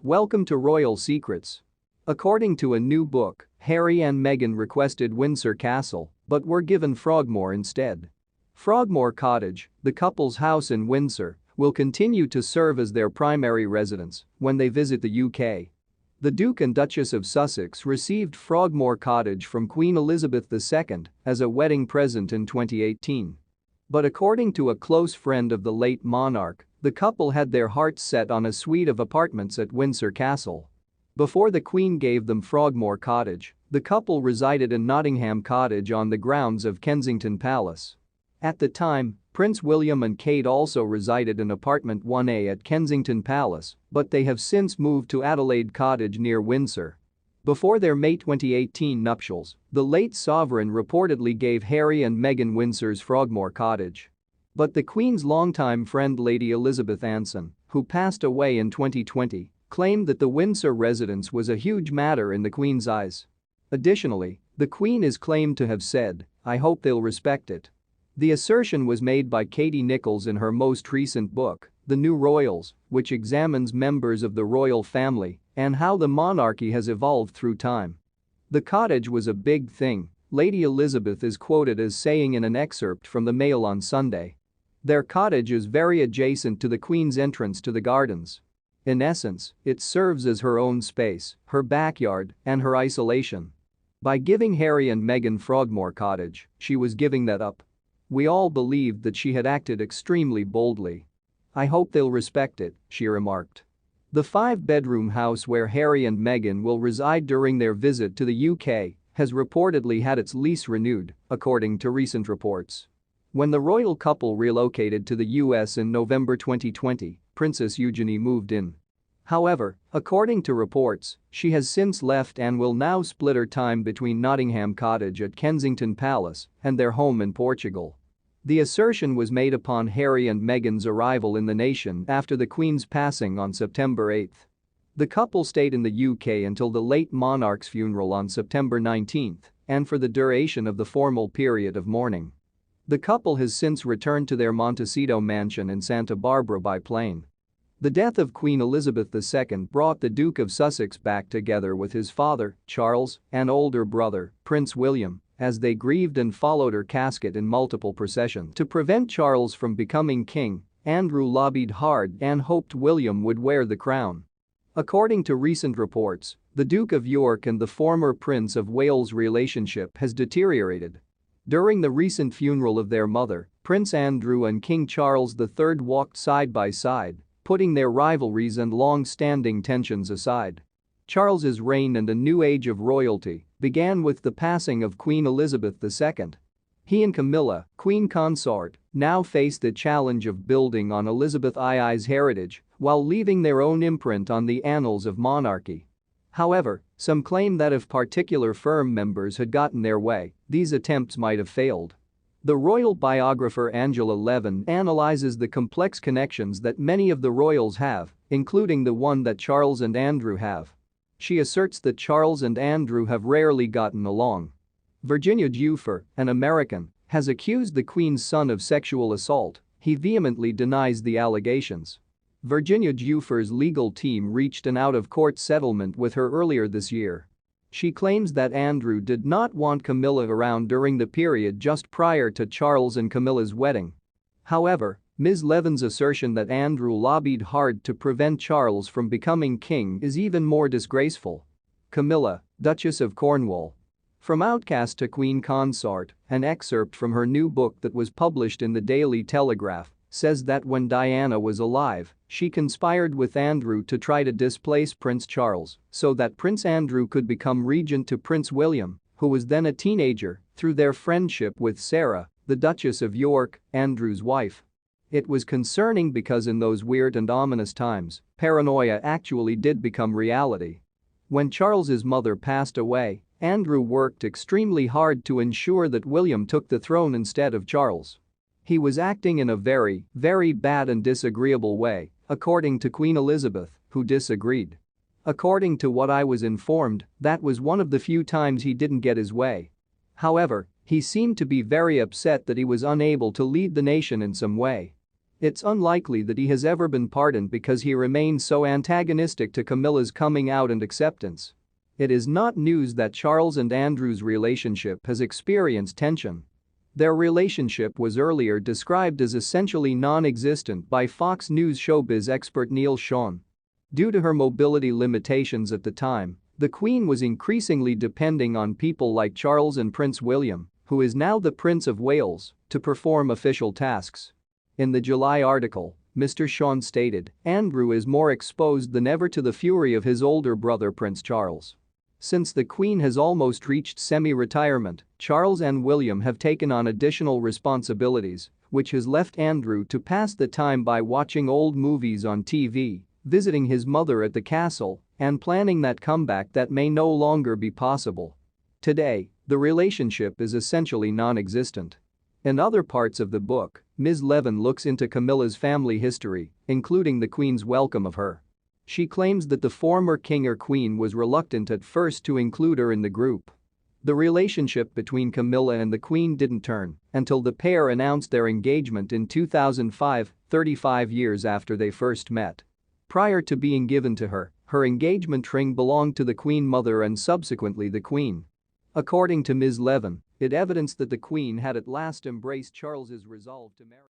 Welcome to Royal Secrets. According to a new book, Harry and Meghan requested Windsor Castle but were given Frogmore instead. Frogmore Cottage, the couple's house in Windsor, will continue to serve as their primary residence when they visit the UK. The Duke and Duchess of Sussex received Frogmore Cottage from Queen Elizabeth II as a wedding present in 2018. But according to a close friend of the late monarch, the couple had their hearts set on a suite of apartments at Windsor Castle. Before the Queen gave them Frogmore Cottage, the couple resided in Nottingham Cottage on the grounds of Kensington Palace. At the time, Prince William and Kate also resided in apartment 1A at Kensington Palace, but they have since moved to Adelaide Cottage near Windsor. Before their May 2018 nuptials, the late sovereign reportedly gave Harry and Meghan Windsor's Frogmore Cottage. But the Queen's longtime friend Lady Elizabeth Anson, who passed away in 2020, claimed that the Windsor residence was a huge matter in the Queen's eyes. Additionally, the Queen is claimed to have said, "I hope they'll respect it." The assertion was made by Katie Nichols in her most recent book, The New Royals, which examines members of the royal family and how the monarchy has evolved through time. "The cottage was a big thing," Lady Elizabeth is quoted as saying in an excerpt from the Mail on Sunday. "Their cottage is very adjacent to the Queen's entrance to the gardens. In essence, it serves as her own space, her backyard, and her isolation." By giving Harry and Meghan Frogmore Cottage, she was giving that up. "We all believed that she had acted extremely boldly. I hope they'll respect it," she remarked. The five-bedroom house where Harry and Meghan will reside during their visit to the UK has reportedly had its lease renewed, according to recent reports. When the royal couple relocated to the US in November 2020, Princess Eugenie moved in. However, according to reports, she has since left and will now split her time between Nottingham Cottage at Kensington Palace and their home in Portugal. The assertion was made upon Harry and Meghan's arrival in the nation after the Queen's passing on September 8. The couple stayed in the UK until the late monarch's funeral on September 19 and for the duration of the formal period of mourning. The couple has since returned to their Montecito mansion in Santa Barbara by plane. The death of Queen Elizabeth II brought the Duke of Sussex back together with his father, Charles, and older brother, Prince William, as they grieved and followed her casket in multiple processions. To prevent Charles from becoming king, Andrew lobbied hard and hoped William would wear the crown. According to recent reports, the Duke of York and the former Prince of Wales' relationship has deteriorated. During the recent funeral of their mother, Prince Andrew and King Charles III walked side by side, putting their rivalries and long-standing tensions aside. Charles's reign and a new age of royalty began with the passing of Queen Elizabeth II. He and Camilla, Queen Consort, now face the challenge of building on Elizabeth II's heritage while leaving their own imprint on the annals of monarchy. However, some claim that if particular firm members had gotten their way, these attempts might have failed. The royal biographer Angela Levin analyzes the complex connections that many of the royals have, including the one that Charles and Andrew have. She asserts that Charles and Andrew have rarely gotten along. Virginia Giuffre, an American, has accused the Queen's son of sexual assault. He vehemently denies the allegations. Virginia Giuffre's legal team reached an out-of-court settlement with her earlier this year. She claims that Andrew did not want Camilla around during the period just prior to Charles and Camilla's wedding. However, Ms. Levin's assertion that Andrew lobbied hard to prevent Charles from becoming king is even more disgraceful. Camilla, Duchess of Cornwall. From outcast to Queen Consort, an excerpt from her new book that was published in the Daily Telegraph says that when Diana was alive, she conspired with Andrew to try to displace Prince Charles so that Prince Andrew could become regent to Prince William, who was then a teenager, through their friendship with Sarah, the Duchess of York, Andrew's wife. It was concerning because in those weird and ominous times, paranoia actually did become reality. When Charles's mother passed away, Andrew worked extremely hard to ensure that William took the throne instead of Charles. He was acting in a very, very bad and disagreeable way, according to Queen Elizabeth, who disagreed. According to what I was informed, that was one of the few times he didn't get his way. However, he seemed to be very upset that he was unable to lead the nation in some way. It's unlikely that he has ever been pardoned because he remains so antagonistic to Camilla's coming out and acceptance. It is not news that Charles and Andrew's relationship has experienced tension. Their relationship was earlier described as essentially non-existent by Fox News showbiz expert Neil Schon. Due to her mobility limitations at the time, the Queen was increasingly depending on people like Charles and Prince William, who is now the Prince of Wales, to perform official tasks. In the July article, Mr. Schon stated, "Andrew is more exposed than ever to the fury of his older brother Prince Charles. Since the Queen has almost reached semi-retirement, Charles and William have taken on additional responsibilities, which has left Andrew to pass the time by watching old movies on TV, visiting his mother at the castle, and planning that comeback that may no longer be possible. Today, the relationship is essentially non-existent." In other parts of the book, Ms. Levin looks into Camilla's family history, including the Queen's welcome of her. She claims that the former king or queen was reluctant at first to include her in the group. The relationship between Camilla and the Queen didn't turn until the pair announced their engagement in 2005, 35 years after they first met. Prior to being given to her, her engagement ring belonged to the Queen Mother and subsequently the Queen. According to Ms. Levin, it evidenced that the Queen had at last embraced Charles's resolve to marry.